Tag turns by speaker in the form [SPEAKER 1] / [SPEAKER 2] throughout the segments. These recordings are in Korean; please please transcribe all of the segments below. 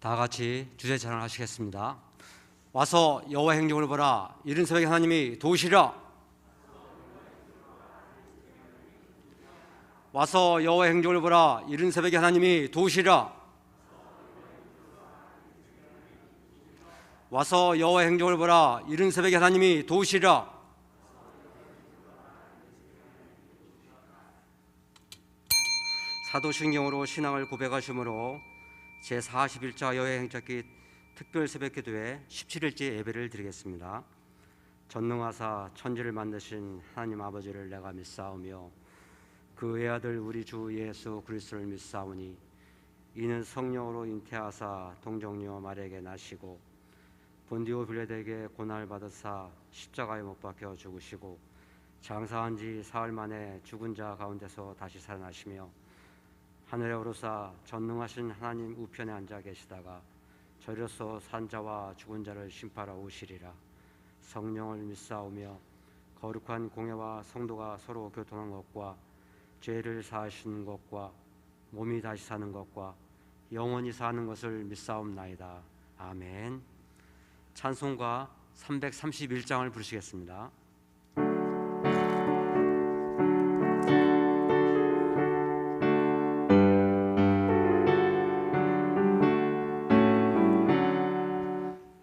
[SPEAKER 1] 다 같이 주제 찬양하시겠습니다. 와서 여호와 행적을 보라. 이른 새벽에 하나님이 도우시리라. 와서 여호와 행적을 보라. 이른 새벽에 하나님이 도우시리라. 와서 여호와 행적을 보라. 이른 새벽에 하나님이 도우시리라. 사도신경으로 신앙을 고백하심으로 제41차 여호와의 행적기 특별 새벽기도회 17일째 예배를 드리겠습니다. 전능하사 천지를 만드신 하나님 아버지를 내가 믿사오며 그 외아들 우리 주 예수 그리스도를 믿사오니 이는 성령으로 잉태하사 동정녀 마리아에게 나시고 본디오 빌라도에게 고난을 받으사 십자가에 못 박혀 죽으시고 장사한 지 사흘 만에 죽은 자 가운데서 다시 살아나시며 하늘에 오르사 전능하신 하나님 우편에 앉아 계시다가 저리로서 산자와 죽은 자를 심판하러 오시리라. 성령을 믿사오며 거룩한 공회와 성도가 서로 교통한 것과 죄를 사하시는 것과 몸이 다시 사는 것과 영원히 사는 것을 믿사옵나이다. 아멘. 찬송가 331장을 부르시겠습니다.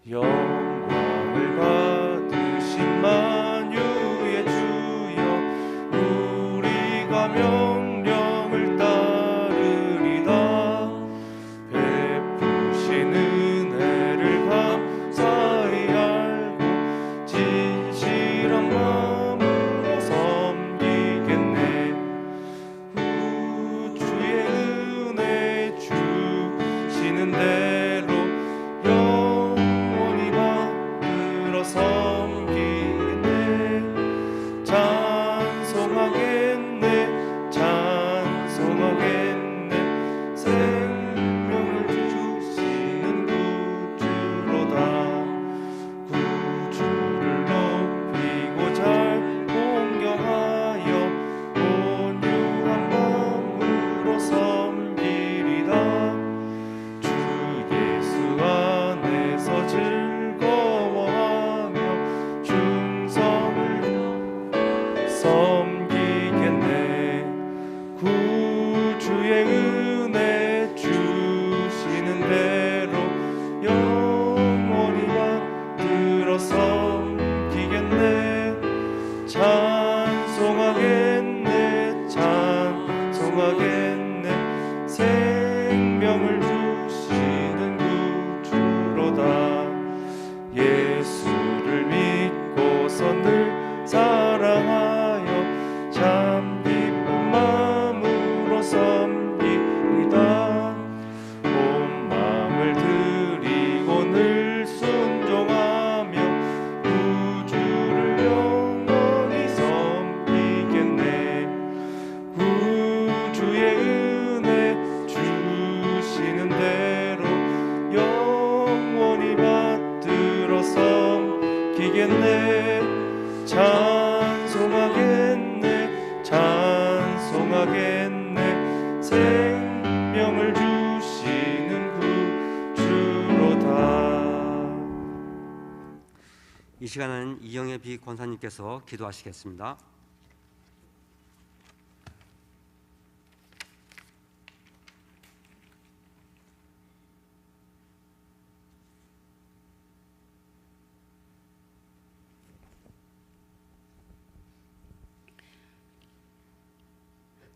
[SPEAKER 2] 영광을 받으신 만유의 주여 우리가 명령을 따르리다. 베푸신 은혜를 감사히 알고 진실한 마음으로 섬기겠네. 주의 은혜 주시는 대로 섬기겠네. 찬송하겠네. 찬송하겠네. 생명을 주시는 구주로다. 구주를 높이고 잘 공경하여 온유한 마음으로 섬기리다. 주 예수 안에서 즐거워하며 충성을 섬기겠네. 구주의 은혜 주시는 대로 영원히 받들어 섬기겠네. 찬송하겠네. 찬송하겠네. 생명을 주시는 구주로다. 예수를 믿고서 늘 사랑하여 참 기쁜 마음으로 섬기리다. 온 마음을 드리고 늘 순종하며 구주를 영원히 섬기겠네. 구주의 은혜 주시는 대로 영원히 받들어 섬기겠네. 찬송하겠네. 찬송하겠네. 생명을 주시는 구주로다.
[SPEAKER 1] 이 시간은 이영애 비 권사님께서 기도하시겠습니다.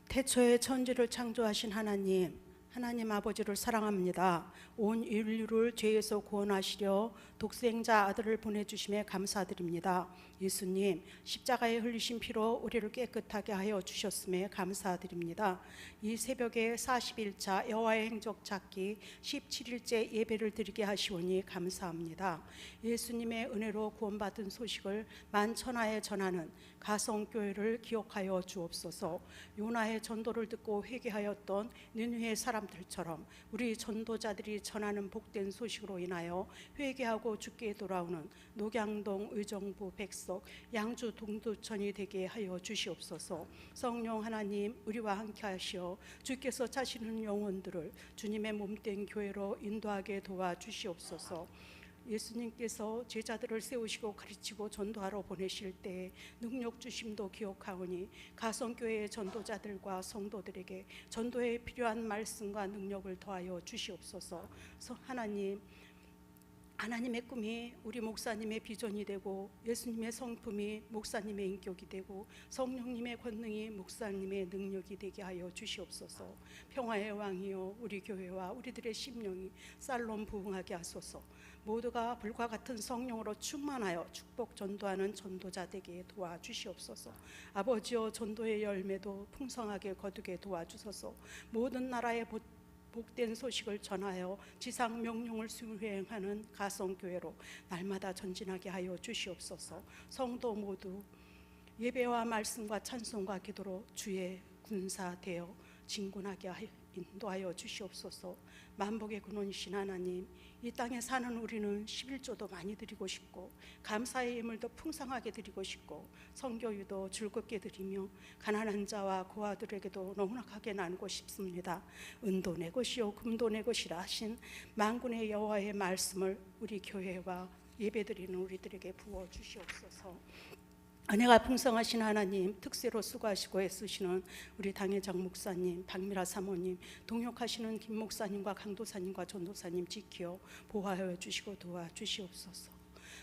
[SPEAKER 3] 태초에 천지를 창조하신 하나님 아버지를 사랑합니다. 온 인류를 죄에서 구원하시려 독생자 아들을 보내주심에 감사드립니다. 예수님, 십자가에 흘리신 피로 우리를 깨끗하게 하여 주셨음에 감사드립니다. 이 새벽에 41차 여호와의 행적 찾기 17일째 예배를 드리게 하시오니 감사합니다. 예수님의 은혜로 구원받은 소식을 만천하에 전하는 가성교회를 기억하여 주옵소서. 요나의 전도를 듣고 회개하였던 니느웨 사람들처럼 우리 전도자들이 전하는 복된 소식으로 인하여 회개하고 주께 돌아오는 녹양동 의정부 백석 양주 동두천이 되게 하여 주시옵소서. 성령 하나님, 우리와 함께 하시어 주께서 짜시는 영혼들을 주님의 몸된 교회로 인도하게 도와주시옵소서. 예수님께서 제자들을 세우시고 가르치고 전도하러 보내실 때 능력 주심도 기억하오니 가성교회의 전도자들과 성도들에게 전도에 필요한 말씀과 능력을 더하여 주시옵소서. 하나님의 꿈이 우리 목사님의 비전이 되고, 예수님의 성품이 목사님의 인격이 되고, 성령님의 권능이 목사님의 능력이 되게 하여 주시옵소서. 평화의 왕이여, 우리 교회와 우리들의 심령이 살롬 부흥하게 하소서. 모두가 불과 같은 성령으로 충만하여 축복 전도하는 전도자 되게 도와주시옵소서. 아버지여, 전도의 열매도 풍성하게 거두게 도와주소서. 모든 나라의 복된 소식을 전하여 지상 명령을 수행하는 가성교회로 날마다 전진하게 하여 주시옵소서. 성도 모두 예배와 말씀과 찬송과 기도로 주의 군사 되어 진군하게 인도하여 주시옵소서. 만복의 근원이신 하나님, 이 땅에 사는 우리는 11조도 많이 드리고 싶고 감사의 예물도 풍성하게 드리고 싶고 선교유도 즐겁게 드리며 가난한 자와 고아들에게도 넉넉하게 나누고 싶습니다. 은도 내 것이요 금도 내 것이라 하신 만군의 여호와의 말씀을 우리 교회와 예배드리는 우리들에게 부어 주시옵소서. 은혜가 풍성하신 하나님, 특세로 수고하시고 애쓰시는 우리 당회장 목사님, 박미라 사모님, 동역하시는 김 목사님과 강도사님과 전도사님 지키어 보호하여 주시고 도와주시옵소서.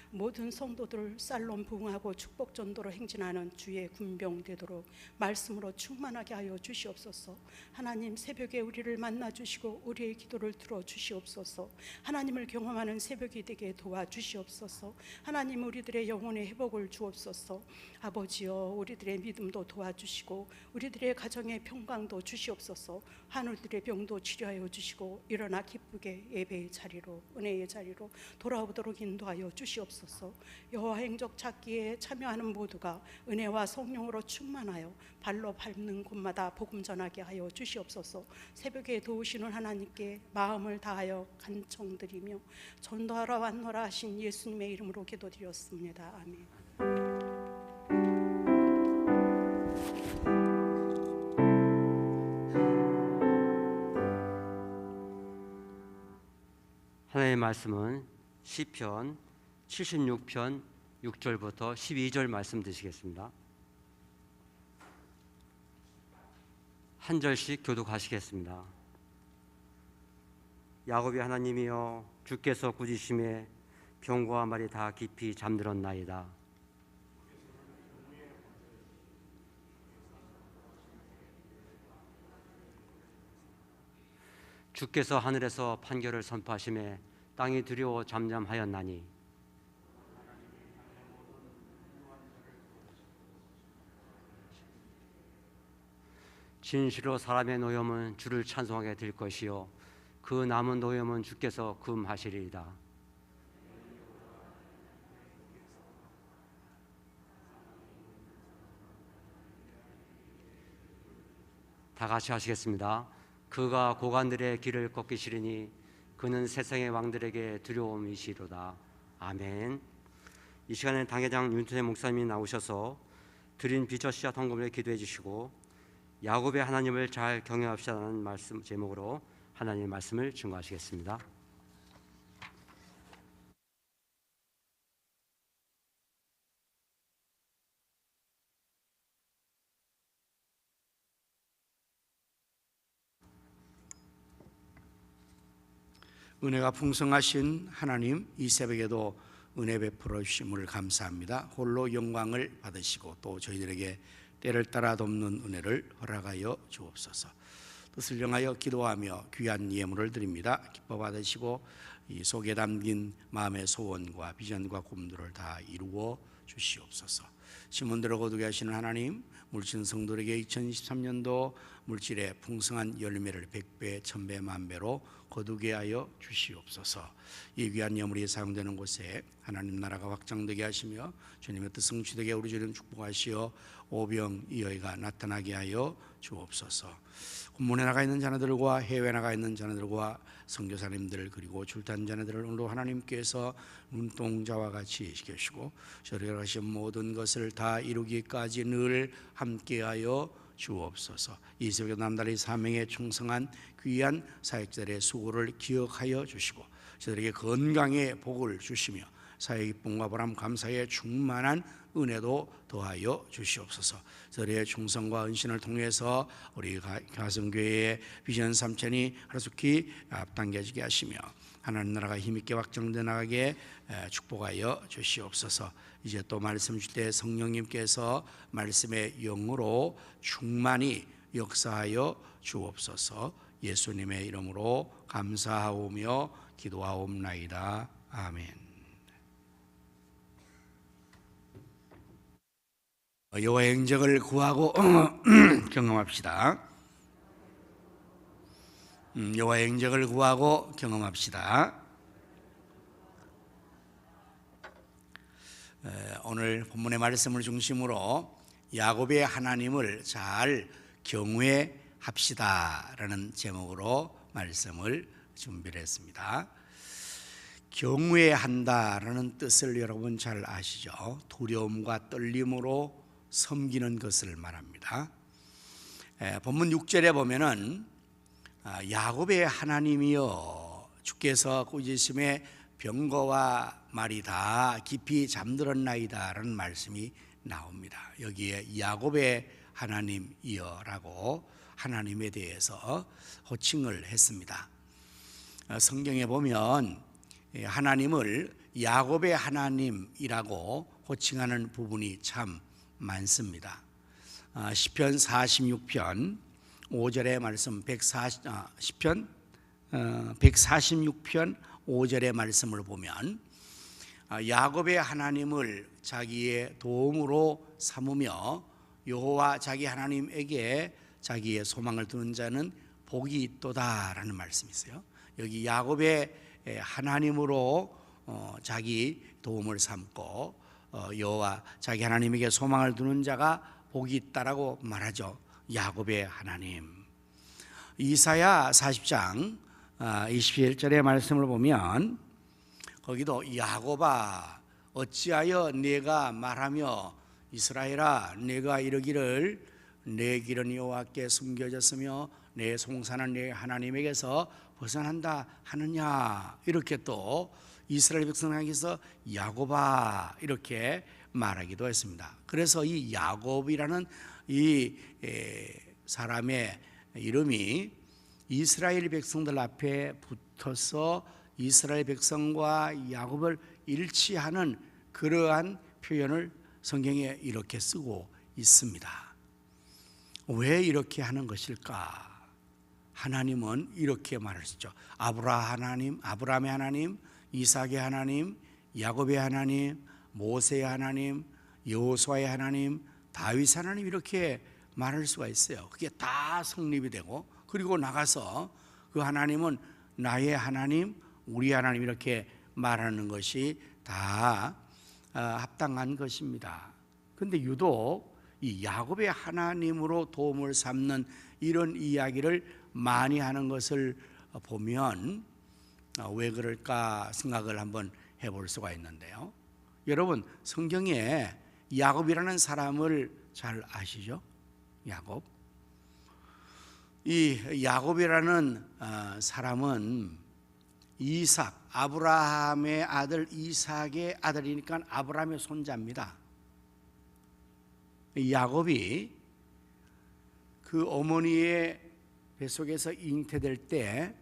[SPEAKER 3] 모든 성도들 살롬 부흥하고 축복 전도로 행진하는 주의 군병 되도록 말씀으로 충만하게 하여 주시옵소서. 하나님, 새벽에 우리를 만나 주시고 우리의 기도를 들어 주시옵소서. 하나님을 경험하는 새벽이 되게 도와주시옵소서. 하나님, 우리들의 영혼의 회복을 주옵소서. 아버지여, 우리들의 믿음도 도와주시고 우리들의 가정의 평강도 주시옵소서. 하늘들의 병도 치료하여 주시고 일어나 기쁘게 예배의 자리로, 은혜의 자리로 돌아오도록 인도하여 주시옵소서. 여호와 행적 찾기에 참여하는 모두가 은혜와 성령으로 충만하여 발로 밟는 곳마다 복음 전하게 하여 주시옵소서. 새벽에 도우시는 하나님께 마음을 다하여 간청드리며 전도하러 왔노라 하신 예수님의 이름으로 기도드렸습니다. 아멘.
[SPEAKER 1] 하나님의 말씀은 시편 76편 6절부터 12절 말씀 드시겠습니다. 한 절씩 교독하시겠습니다. 야곱의 하나님이여, 주께서 꾸짖으심에 병과 말이 다 깊이 잠들었나이다. 주께서 하늘에서 판결을 선포하심에 땅이 두려워 잠잠하였나니 진실로 사람의 노염은 주를 찬송하게 될 것이요 그 남은 노염은 주께서 금하시리이다. 다 같이 하시겠습니다. 그가 고관들의 길을 꺾이시리니 그는 세상의 왕들에게 두려움이시로다. 아멘. 이 시간에 당회장 윤태재 목사님이 나오셔서 드린 비저씨앗 헌금을 기도해 주시고 야곱의 하나님을 잘 경외합시다는 말씀 제목으로 하나님의 말씀을 증거하시겠습니다.
[SPEAKER 4] 은혜가 풍성하신 하나님, 이 새벽에도 은혜 베풀어 주심을 감사합니다. 홀로 영광을 받으시고 또 저희들에게 때를 따라 돕는 은혜를 허락하여 주옵소서. 뜻을 정하여 기도하며 귀한 예물을 드립니다. 기뻐 받으시고 이 속에 담긴 마음의 소원과 비전과 꿈들을 다 이루어 주시옵소서. 시몬대로 거두게 하시는 하나님, 물신 성도에게 2023년도 물질의 풍성한 열매를 100배, 1000배, 만배로 거두게 하여 주시옵소서. 이 귀한 예물이 사용되는 곳에 하나님 나라가 확장되게 하시며 주님의 뜻 성취되게 우리 주님 축복하시어 오병이어가 나타나게 하여 주옵소서. 군문에 나가 있는 자녀들과 해외에 나가 있는 자녀들과 선교사님들 그리고 출탄 자녀들을 오늘도 하나님께서 눈동자와 같이 지켜주시고 저리로 하신 모든 것을 다 이루기까지 늘 함께하여 주옵소서. 이 새벽에 남다리 사명에 충성한 귀한 사역자들의 수고를 기억하여 주시고 저들에게 건강의 복을 주시며 사회 기쁨과 보람 감사의 충만한 은혜도 더하여 주시옵소서. 저들의 충성과 은신을 통해서 우리 가성교회의 비전 3천이 하루속히 앞당겨지게 하시며 하나님 나라가 힘있게 확장돼 나가게 축복하여 주시옵소서. 이제 또 말씀 주실 때 성령님께서 말씀의 영으로 충만히 역사하여 주옵소서. 예수님의 이름으로 감사하오며 기도하옵나이다. 아멘. 여호와의 행적을 구하고 경험합시다. 여호와의 행적을 구하고 경험합시다. 오늘 본문의 말씀을 중심으로 야곱의 하나님을 잘 경외합시다라는 제목으로 말씀을 준비를 했습니다. 경외한다라는 뜻을 여러분 잘 아시죠? 두려움과 떨림으로 섬기는 것을 말합니다. 본문 6절에 보면은 야곱의 하나님이여 주께서 꾸짖음에 병거와 말이 다 깊이 잠들었나이다 라는 말씀이 나옵니다. 여기에 야곱의 하나님이여라고 하나님에 대해서 호칭을 했습니다. 성경에 보면 하나님을 야곱의 하나님이라고 호칭하는 부분이 참 많습니다. 시편 46편 5절의 말씀 146편 5절의 말씀을 보면 야곱의 하나님을 자기의 도움으로 삼으며 여호와 자기 하나님에게 자기의 소망을 두는 자는 복이 있도다라는 말씀이 있어요. 여기 야곱의 하나님으로 자기 도움을 삼고 여호와 자기 하나님에게 소망을 두는 자가 복이 있다라고 말하죠. 야곱의 하나님. 이사야 40장 21절의 말씀을 보면 거기도 야곱아 어찌하여 네가 말하며 이스라엘아 네가 이르기를 내 길은 여호와께 숨겨졌으며 내 송사는 내 하나님에게서 벗어난다 하느냐. 이렇게 또 이스라엘 백성에게서 야곱아 이렇게 말하기도 했습니다. 그래서 이 야곱이라는 이 사람의 이름이 이스라엘 백성들 앞에 붙어서 이스라엘 백성과 야곱을 일치하는 그러한 표현을 성경에 이렇게 쓰고 있습니다. 왜 이렇게 하는 것일까? 하나님은 이렇게 말하시죠. 아브라함의 하나님, 이삭의 하나님, 야곱의 하나님, 모세의 하나님, 여호수아의 하나님, 다윗의 하나님 이렇게 말할 수가 있어요. 그게 다 성립이 되고 그리고 나가서 그 하나님은 나의 하나님, 우리 하나님 이렇게 말하는 것이 다 합당한 것입니다. 그런데 유독 이 야곱의 하나님으로 도움을 삼는 이런 이야기를 많이 하는 것을 보면 왜 그럴까 생각을 한번 해볼 수가 있는데요. 여러분 성경에 야곱이라는 사람을 잘 아시죠? 야곱. 이 야곱이라는 사람은 이삭, 아브라함의 아들 이삭의 아들이니까 아브라함의 손자입니다. 야곱이 그 어머니의 뱃속에서 잉태될 때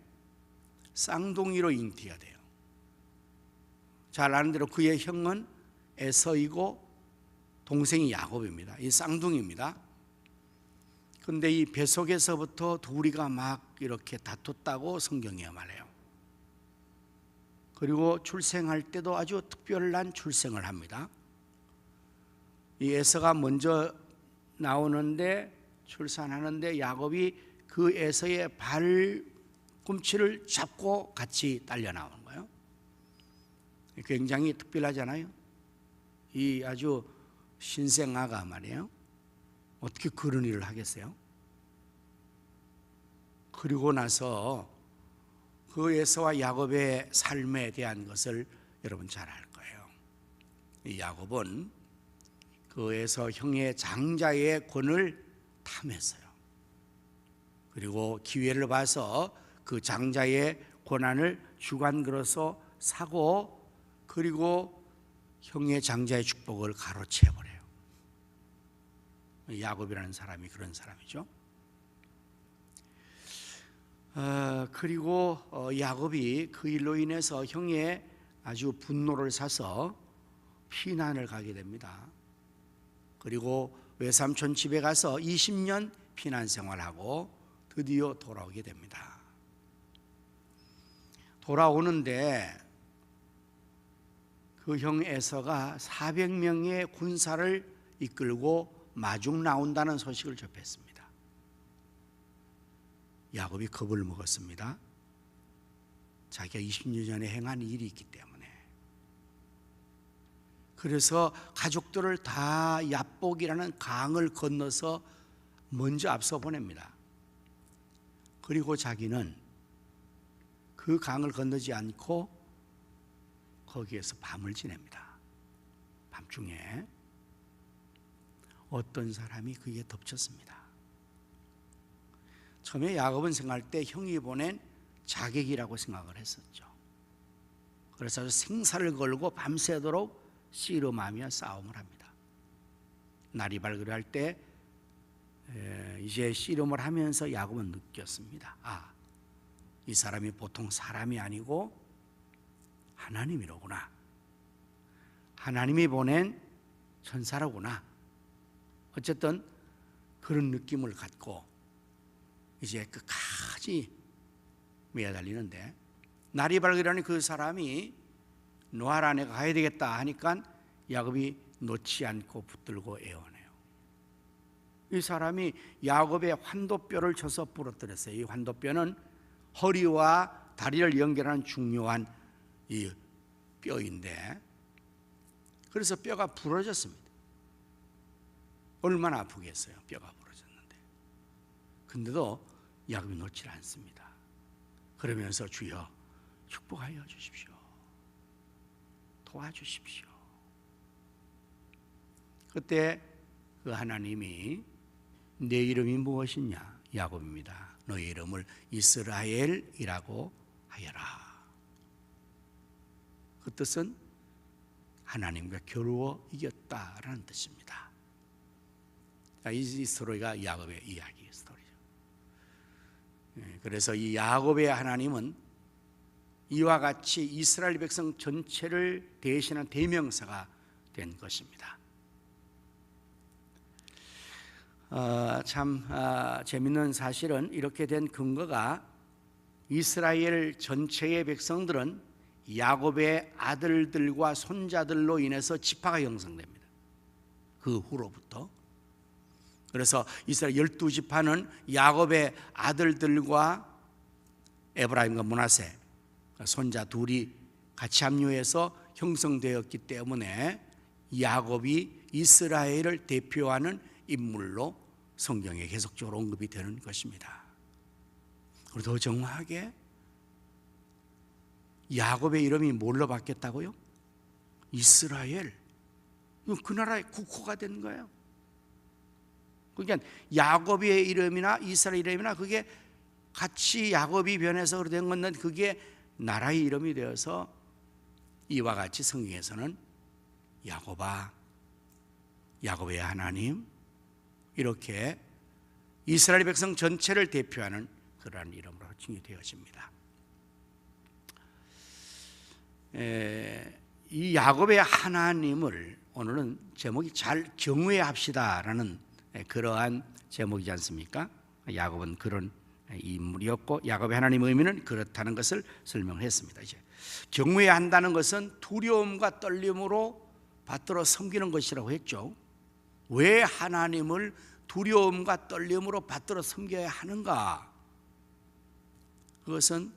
[SPEAKER 4] 쌍둥이로 잉태가 돼요. 잘 아는 대로 그의 형은 에서이고 동생이 야곱입니다. 이 쌍둥이입니다. 그런데 이 뱃속에서부터 둘이가 막 이렇게 다퉜다고 성경에 말해요. 그리고 출생할 때도 아주 특별한 출생을 합니다. 이 에서가 먼저 나오는데 출산하는데 야곱이 그 에서의 발꿈치를 잡고 같이 딸려 나오는 거예요. 굉장히 특별하잖아요. 이 아주 신생아가 말이에요. 어떻게 그런 일을 하겠어요? 그리고 나서 그 에서와 야곱의 삶에 대한 것을 여러분 잘 알 거예요. 이 야곱은 그 에서 형의 장자의 권을 탐했어요. 그리고 기회를 봐서 그 장자의 권한을 주관으로서 사고, 그리고 형의 장자의 축복을 가로채버려요. 야곱이라는 사람이 그런 사람이죠. 그리고 야곱이 그 일로 인해서 형의 아주 분노를 사서 피난을 가게 됩니다. 그리고 외삼촌 집에 가서 20년 피난 생활하고 드디어 돌아오게 됩니다. 돌아오는데 그 형 에서가 400명의 군사를 이끌고 마중 나온다는 소식을 접했습니다. 야곱이 겁을 먹었습니다. 자기가 20년 전에 행한 일이 있기 때문에. 그래서 가족들을 다 얍복이라는 강을 건너서 먼저 앞서 보냅니다. 그리고 자기는 그 강을 건너지 않고 거기에서 밤을 지냅니다. 밤중에 어떤 사람이 그에 덮쳤습니다. 처음에 야곱은 생각할 때 형이 보낸 자객이라고 생각을 했었죠. 그래서 생사를 걸고 밤새도록 씨름하며 싸움을 합니다. 날이 밝으려 할 때 이제 씨름을 하면서 야곱은 느꼈습니다. 이 사람이 보통 사람이 아니고 하나님이로구나. 하나님이 보낸 천사로구나. 어쨌든 그런 느낌을 갖고 이제 끝까지 매달리는데, 날이 밝으려니 그 사람이 노하란에 가야 되겠다 하니까 야곱이 놓지 않고 붙들고 애원해요. 이 사람이 야곱의 환도뼈를 쳐서 부러뜨렸어요. 이 환도뼈는 허리와 다리를 연결하는 중요한 이 뼈인데, 그래서 뼈가 부러졌습니다. 얼마나 아프겠어요, 뼈가 부러졌는데. 근데도 야곱이 놓지 않습니다. 그러면서 주여 축복하여 주십시오, 도와주십시오. 그때 그 하나님이 내 이름이 무엇이냐? 야곱입니다. 너의 이름을 이스라엘이라고 하여라. 그 뜻은 하나님과 겨루어 이겼다라는 뜻입니다. 이 스토리가 야곱의 이야기 스토리죠. 그래서 이 야곱의 하나님은 이와 같이 이스라엘 백성 전체를 대신한 대명사가 된 것입니다. 참 재밌는 사실은 이렇게 된 근거가, 이스라엘 전체의 백성들은 야곱의 아들들과 손자들로 인해서 지파가 형성됩니다. 그 후로부터. 그래서 이스라엘 12지파는 야곱의 아들들과 에브라임과 므낫세 손자 둘이 같이 합류해서 형성되었기 때문에 야곱이 이스라엘을 대표하는 인물로 성경에 계속적으로 언급이 되는 것입니다. 그리고 더 정확하게 야곱의 이름이 뭘로 바뀌었다고요? 이스라엘. 그 나라의 국호가 된 거예요. 그러니까 야곱의 이름이나 이스라엘 이름이나 그게 같이 야곱이 변해서 된 건데, 그게 나라의 이름이 되어서 이와 같이 성경에서는 야곱아, 야곱의 하나님, 이렇게 이스라엘 백성 전체를 대표하는 그러한 이름으로 칭의되어집니다. 이 야곱의 하나님을 오늘은 제목이 잘 경외합시다라는 그러한 제목이지 않습니까? 야곱은 그런 인물이었고 야곱의 하나님의 의미는 그렇다는 것을 설명했습니다. 이제 경외한다는 것은 두려움과 떨림으로 받들어 섬기는 것이라고 했죠. 왜 하나님을 두려움과 떨림으로 받들어 섬겨야 하는가? 그것은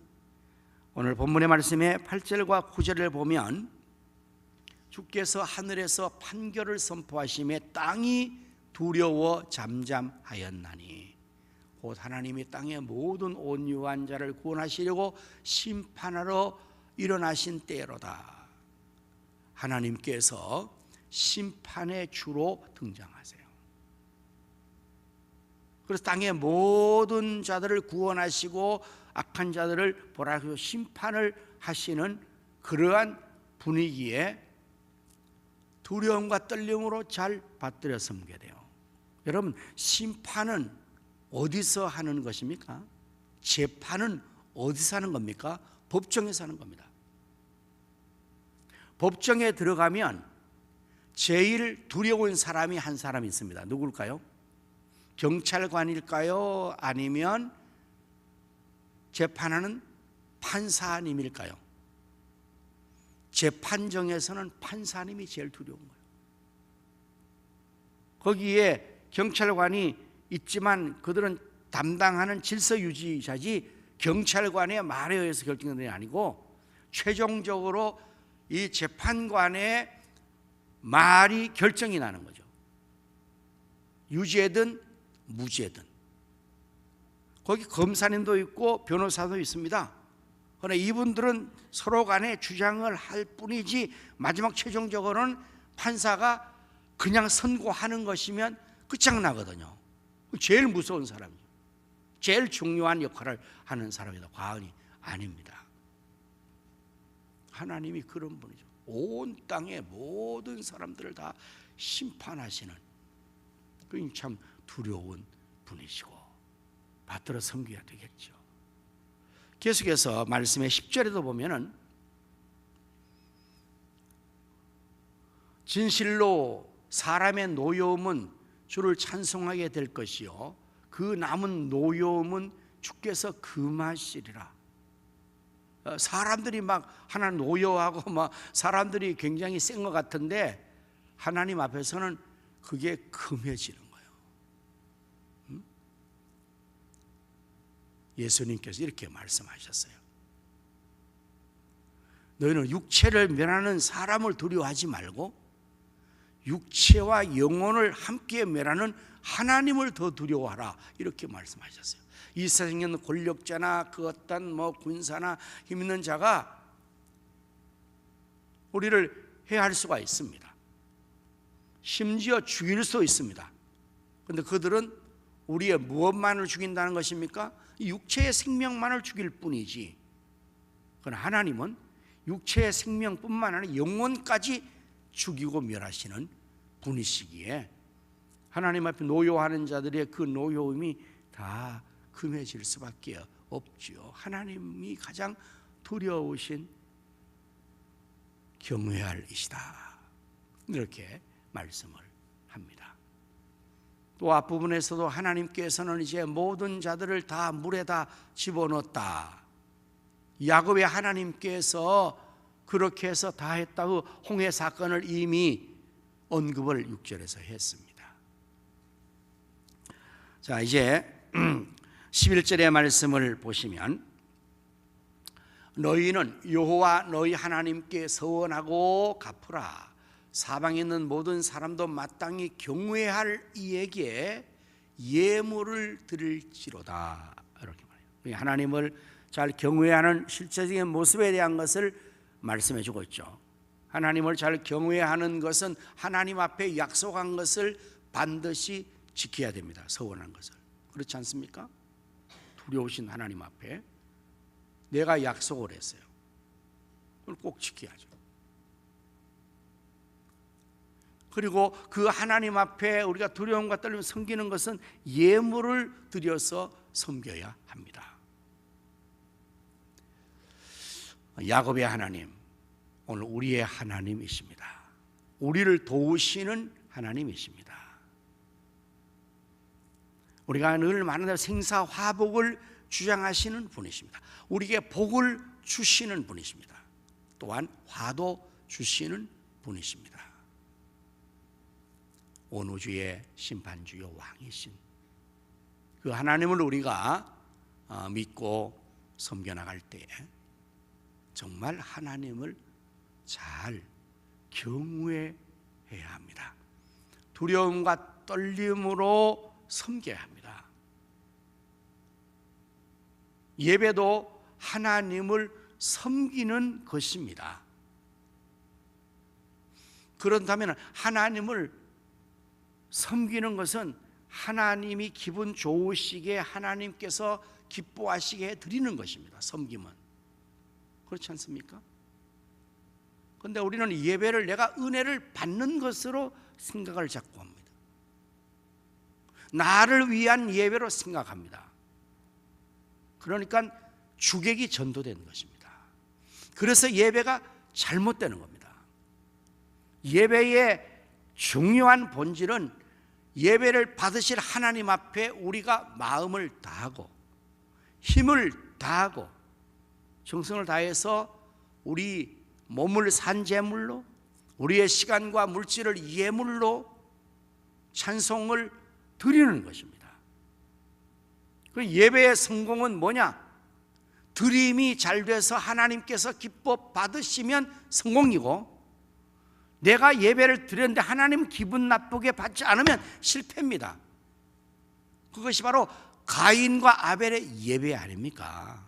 [SPEAKER 4] 오늘 본문의 말씀의 8절과 9절을 보면 주께서 하늘에서 판결을 선포하심에 땅이 두려워 잠잠하였나니 곧 하나님이 땅의 모든 온유한 자를 구원하시려고 심판하러 일어나신 때로다. 하나님께서 심판의 주로 등장하세요. 그래서 땅의 모든 자들을 구원하시고 악한 자들을 보라고 심판을 하시는 그러한 분위기에 두려움과 떨림으로 잘 받들여 섬겨야 돼요. 여러분, 심판은 어디서 하는 것입니까? 재판은 어디서 하는 겁니까? 법정에서 하는 겁니다. 법정에 들어가면 제일 두려운 사람이 한 사람이 있습니다. 누굴까요? 경찰관일까요? 아니면 재판하는 판사님일까요? 재판정에서는 판사님이 제일 두려운 거예요. 거기에 경찰관이 있지만 그들은 담당하는 질서 유지자지 경찰관의 말에 의해서 결정되는 게 아니고 최종적으로 이 재판관의 말이 결정이 나는 거죠. 유죄든 무죄든. 거기 검사님도 있고 변호사도 있습니다. 그러나 이분들은 서로 간에 주장을 할 뿐이지 마지막 최종적으로는 판사가 그냥 선고하는 것이면 끝장나거든요. 제일 무서운 사람이죠. 제일 중요한 역할을 하는 사람이다. 과언이 아닙니다. 하나님이 그런 분이죠. 온 땅의 모든 사람들을 다 심판하시는 그 참 두려운 분이시고 받들어 섬겨야 되겠죠. 계속해서 말씀의 10절에도 보면은 진실로 사람의 노여움은 주를 찬송하게 될 것이요 그 남은 노여움은 주께서 금하시리라. 사람들이 막 하나 노여워하고 막 사람들이 굉장히 센 것 같은데 하나님 앞에서는 그게 금해지는 거예요. 예수님께서 이렇게 말씀하셨어요. 너희는 육체를 멸하는 사람을 두려워하지 말고 육체와 영혼을 함께 멸하는 하나님을 더 두려워하라. 이렇게 말씀하셨어요. 이 세상에 있는 권력자나 그 어떤 군사나 힘 있는 자가 우리를 해할 수가 있습니다. 심지어 죽일 수 있습니다. 그런데 그들은 우리의 무엇만을 죽인다는 것입니까? 육체의 생명만을 죽일 뿐이지. 그러나 하나님은 육체의 생명뿐만 아니라 영혼까지 죽이고 멸하시는 분이시기에 하나님 앞에 노여워하는 자들의 그 노여움이 다 금해질 수밖에 없지요. 하나님이 가장 두려우신 경외할 이시다. 이렇게 말씀을 합니다. 또 앞부분에서도 하나님께서는 이제 모든 자들을 다 물에다 집어넣었다. 야곱의 하나님께서 그렇게 해서 다 했다고 홍해 사건을 이미 언급을 6절에서 했습니다. 자, 이제 11절의 말씀을 보시면 너희는 여호와 너희 하나님께 서원하고 갚으라. 사방에 있는 모든 사람도 마땅히 경외할 이에게 예물을 드릴지로다. 이렇게 말해요. 하나님을 잘 경외하는 실제적인 모습에 대한 것을 말씀해 주고 있죠. 하나님을 잘 경외하는 것은 하나님 앞에 약속한 것을 반드시 지켜야 됩니다. 서원한 것을. 그렇지 않습니까? 두려우신 하나님 앞에 내가 약속을 했어요. 그걸 꼭 지켜야죠. 그리고 그 하나님 앞에 우리가 두려움과 떨림 섬기는 것은 예물을 드려서 섬겨야 합니다. 야곱의 하나님, 오늘 우리의 하나님이십니다. 우리를 도우시는 하나님이십니다. 우리가 늘 말하는 생사화복을 주장하시는 분이십니다. 우리에게 복을 주시는 분이십니다. 또한 화도 주시는 분이십니다. 온 우주의 심판주요 왕이신 그 하나님을 우리가 믿고 섬겨나갈 때에 정말 하나님을 잘 경외해야 합니다. 두려움과 떨림으로 섬겨야 합니다. 예배도 하나님을 섬기는 것입니다. 그렇다면 하나님을 섬기는 것은 하나님이 기분 좋으시게 하나님께서 기뻐하시게 드리는 것입니다. 섬김은 그렇지 않습니까? 그런데 우리는 예배를 내가 은혜를 받는 것으로 생각을 자꾸 합니다. 나를 위한 예배로 생각합니다. 그러니까 주객이 전도된 것입니다. 그래서 예배가 잘못되는 겁니다. 예배의 중요한 본질은 예배를 받으실 하나님 앞에 우리가 마음을 다하고 힘을 다하고 정성을 다해서 우리 몸을 산 제물로 우리의 시간과 물질을 예물로 찬송을 드리는 것입니다. 그 예배의 성공은 뭐냐? 드림이 잘 돼서 하나님께서 기뻐 받으시면 성공이고, 내가 예배를 드렸는데 하나님 기분 나쁘게 받지 않으면 실패입니다. 그것이 바로 가인과 아벨의 예배 아닙니까?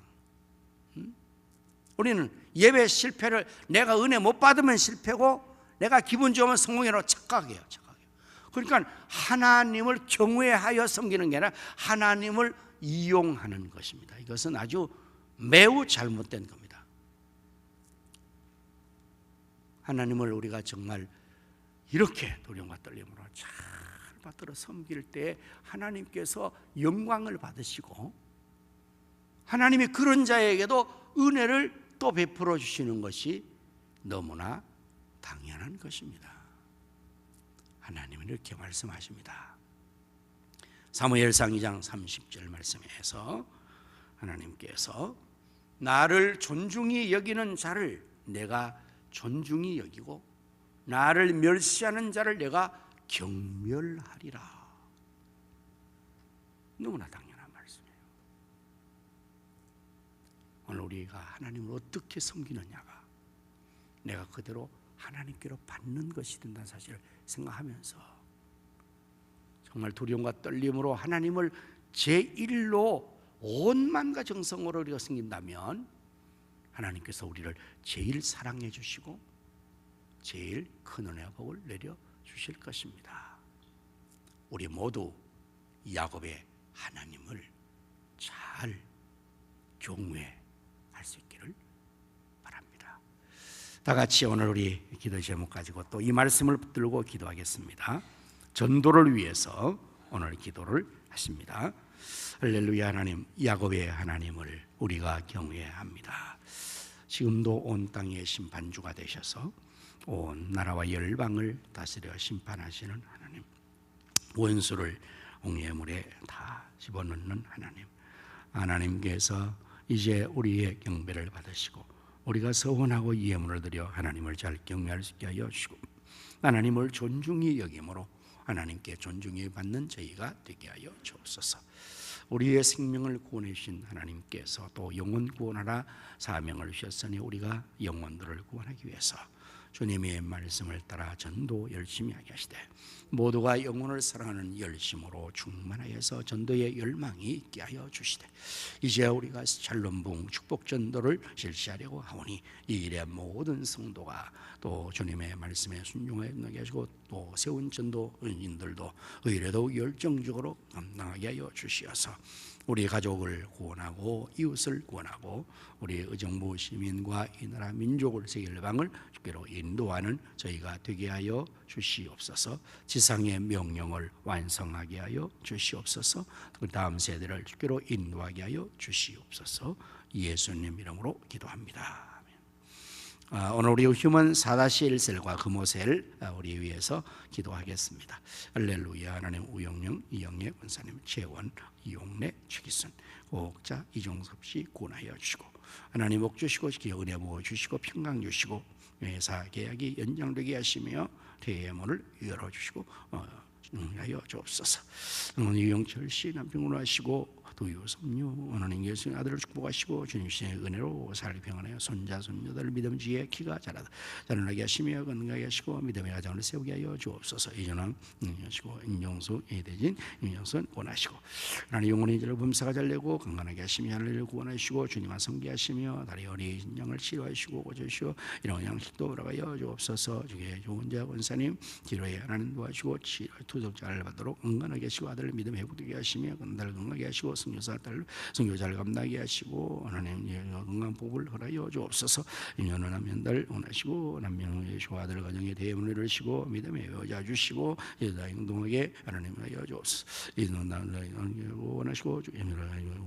[SPEAKER 4] 우리는 예배 실패를 내가 은혜 못 받으면 실패고 내가 기분 좋으면 성공이라고 착각해요. 그러니까 하나님을 경외하여 섬기는 게 아니라 하나님을 이용하는 것입니다. 이것은 아주 매우 잘못된 겁니다. 하나님을 우리가 정말 이렇게 두려움과 떨림으로 잘 받들어 섬길 때 하나님께서 영광을 받으시고 하나님이 그런 자에게도 은혜를 또 베풀어 주시는 것이 너무나 당연한 것입니다. 하나님은 이렇게 말씀하십니다. 사무엘상 2장 30절 말씀에서 하나님께서 나를 존중히 여기는 자를 내가 존중히 여기고 나를 멸시하는 자를 내가 경멸하리라. 너무나 당연한 말씀이에요. 오늘 우리가 하나님을 어떻게 섬기느냐가 내가 그대로 하나님께로 받는 것이 된다는 사실을 생각하면서 정말 두려움과 떨림으로 하나님을 제1로 온 마음과 정성으로 우리가 섬긴다면 하나님께서 우리를 제일 사랑해 주시고 제일 큰 은혜와 복을 내려 주실 것입니다. 우리 모두 야곱의 하나님을 잘 경외할 수 있기를 바랍니다. 다 같이 오늘 우리 기도 제목 가지고 또 이 말씀을 붙들고 기도하겠습니다. 전도를 위해서 오늘 기도를 하십니다. 할렐루야. 하나님, 야곱의 하나님을 우리가 경외합니다. 지금도 온 땅의 심판주가 되셔서 온 나라와 열방을 다스려 심판하시는 하나님, 원수를 옹예물에 다 집어넣는 하나님, 하나님께서 이제 우리의 경배를 받으시고 우리가 서원하고 예물을 드려 하나님을 잘 경외할 수 있게 하여 주시고 하나님을 존중히 여김으로 하나님께 존중히 받는 저희가 되게 하여 주옵소서. 우리의 생명을 구원해 주신 하나님께서 또 영혼 구원하라 사명을 주셨으니 우리가 영혼들을 구원하기 위해서 주님의 말씀을 따라 전도 열심히 하게 하시되 모두가 영혼을 사랑하는 열심으로 충만하여서 전도의 열망이 있게 하여 주시되 이제 우리가 샬롬붕 축복 전도를 실시하려고 하오니 이 일의 모든 성도가 또 주님의 말씀에 순종하게 하시고 또 세운 전도인들도 의뢰도 열정적으로 감당하게 하여 주시어서 우리 가족을 구원하고 이웃을 구원하고 우리 의정부 시민과 이 나라 민족을 세계 열방을 주께로 인도하는 저희가 되게 하여 주시옵소서. 지상의 명령을 완성하게 하여 주시옵소서. 그 다음 세대를 주께로 인도하게 하여 주시옵소서. 예수님 이름으로 기도합니다. 오늘 우리 휴먼 4-1셀과 금오셀 우리 위해서 기도하겠습니다. 할렐루야. 하나님 우영령, 이영애 권사님, 재원, 이용래, 최기순, 오옥자, 이종섭 씨 구원하여 주시고 하나님 복 주시고 은혜 부어 주시고 평강 주시고 회사 계약이 연장되게 하시며 대의 문을 열어주시고 하여 주옵소서. 이영철 씨 남편으로 하시고 도유 성녀 하나님 예수의 아들을 축복하시고 주님의 은혜로 살기 평안하여 손자 손녀들 믿음 지혜 키가 자라나게 하시며 건강하게 하시고 믿음의 가정을 세우게 하여 주옵소서. 이전왕 하시고 인정수 이대진 인정선 원하시고 하나님 영혼의 죄를 범사가 잘내고 건강하게 하시며 하늘을 구원하시고 주님만 섬기하시며 다리 어린 인정을 치료하시고 고쳐주시오. 이런 양식도 돌아가여 주옵소서. 주의 좋은 자 권사님 기도에 하나님 도와주시고 치료 투석자를 받도록 건강하게 하시고 아들을 믿음 회복되게 하시며 건달 건강하게 하시고 성교사 딸 성교자를 감당하게 하시고 하나님 건강 복을 허락하여 주옵소서. 인연은 남편들 원하시고 남편의 조아들 가정에 대문을 열시고 믿음의 여자 주시고 여자 행동하게 하나님 하여 주옵소서. 이는 나를 원하시고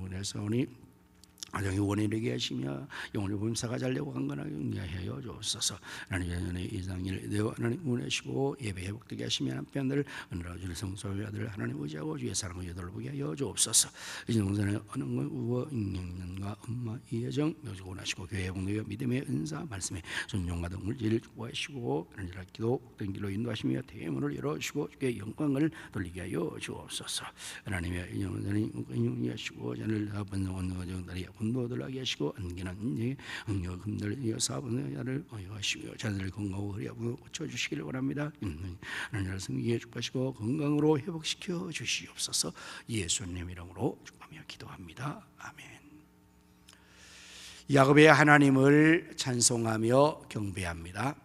[SPEAKER 4] 원해서오니 가정이 원인되게 하시며 영혼의 범사가 잘되고 강건하게 응하여 주옵소서. 하나님의 이상일 되어 하나님 원하시고 예배 회복되게 하시며 남편들 은혜로 주를 성소의 아들 하나님 의지하고 주의 사랑을 여돌보게 하여 주옵소서. 이제 동산의 어느 건 우వ 인연과 엄마 이혜정 묘지고 원하시고 교회 공동의 믿음의 은사 말씀에 순종과 동물지를 축복하시고 하나님의 기도 된 길로 인도하시며 대문을 열어주시고 주의 영광을 돌리게 하여 주옵소서. 하나님의 인연을 인용하시고 자를 다 번성하는 가정들이 분노들하게 하시고 안기는 응여금들 여사분의 야를 하시고 자들을 건강하고 허리아프고 고쳐주시기를 원합니다. 하나님을 승리에 축복하시고 건강으로 회복시켜 주시옵소서. 예수님 이름으로 축복하며 기도합니다. 아멘. 야곱의 하나님을 찬송하며 경배합니다.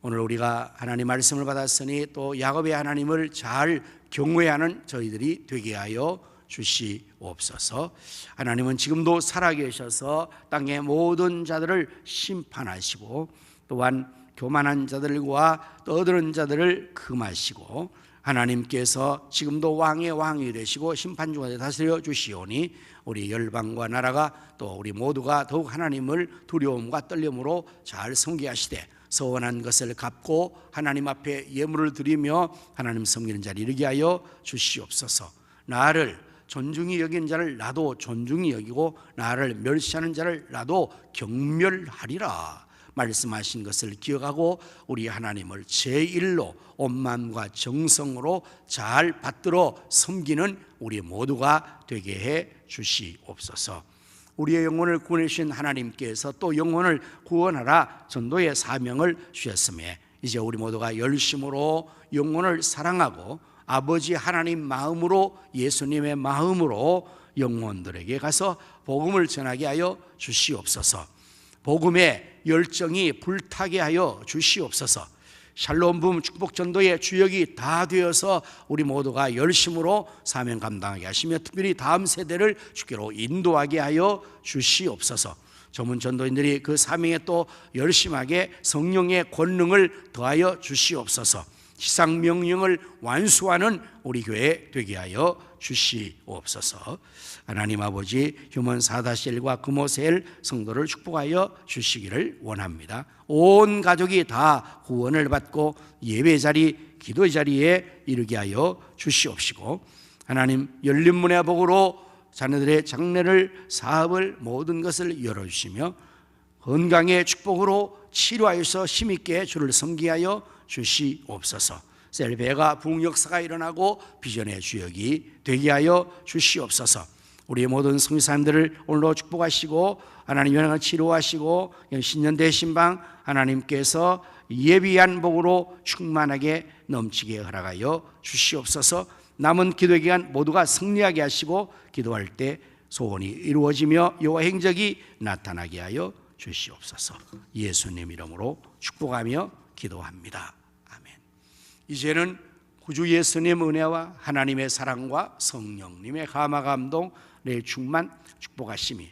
[SPEAKER 4] 오늘 우리가 하나님 말씀을 받았으니 또 야곱의 하나님을 잘 경외하는 저희들이 되게 하여 주시옵소서. 하나님은 지금도 살아계셔서 땅의 모든 자들을 심판하시고 또한 교만한 자들과 떠드는 자들을 금하시고 하나님께서 지금도 왕의 왕이 되시고 심판 중에 다스려 주시오니 우리 열방과 나라가 또 우리 모두가 더욱 하나님을 두려움과 떨림으로 잘 섬기하시되 서원한 것을 갚고 하나님 앞에 예물을 드리며 하나님 섬기는 자를 이르게 하여 주시옵소서. 나를 존중히 여기는 자를 나도 존중히 여기고 나를 멸시하는 자를 나도 경멸하리라 말씀하신 것을 기억하고 우리 하나님을 제1로 온 마음과 정성으로 잘 받들어 섬기는 우리 모두가 되게 해 주시옵소서. 우리의 영혼을 구원해 주신 하나님께서 또 영혼을 구원하라 전도의 사명을 주셨음에 이제 우리 모두가 열심으로 영혼을 사랑하고 아버지 하나님 마음으로 예수님의 마음으로 영혼들에게 가서 복음을 전하게 하여 주시옵소서. 복음의 열정이 불타게 하여 주시옵소서. 샬롬 붐 축복 전도의 주역이 다 되어서 우리 모두가 열심으로 사명 감당하게 하시며 특별히 다음 세대를 주께로 인도하게 하여 주시옵소서. 전문 전도인들이 그 사명에 또 열심하게 성령의 권능을 더하여 주시옵소서. 시상명령을 완수하는 우리 교회 되게 하여 주시옵소서. 하나님 아버지 휴먼 4-1과 금오셀 성도를 축복하여 주시기를 원합니다. 온 가족이 다 구원을 받고 예배 자리 기도의 자리에 이르게 하여 주시옵시고 하나님 열린 문의 복으로 자녀들의 장래를 사업을 모든 것을 열어주시며 건강의 축복으로 치료하여서 힘있게 주를 섬기게 하여 주시옵소서. 셀베가 부흥역사가 일어나고 비전의 주역이 되게 하여 주시옵소서. 우리 모든 성도님들을 오늘로 축복하시고 하나님 영광을 치료하시고 신년 대신방 하나님께서 예비한 복으로 충만하게 넘치게 허락하여 주시옵소서. 남은 기도 기간 모두가 승리하게 하시고 기도할 때 소원이 이루어지며 여호와 행적이 나타나게 하여 주시옵소서. 예수님 이름으로 축복하며 기도합니다. 아멘. 이제는 구주 예수님 은혜와 하나님의 사랑과 성령님의 감화 감동 내 충만 축복하심이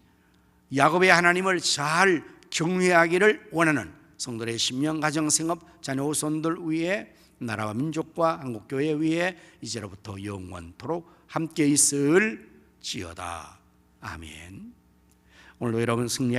[SPEAKER 4] 야곱의 하나님을 잘 경외하기를 원하는 성도의 심령 가정 생업 자녀 후손들 위에 나라와 민족과 한국교회 위에 이제로부터 영원토록 함께 있을지어다. 아멘. 오늘도 여러분 승리하시고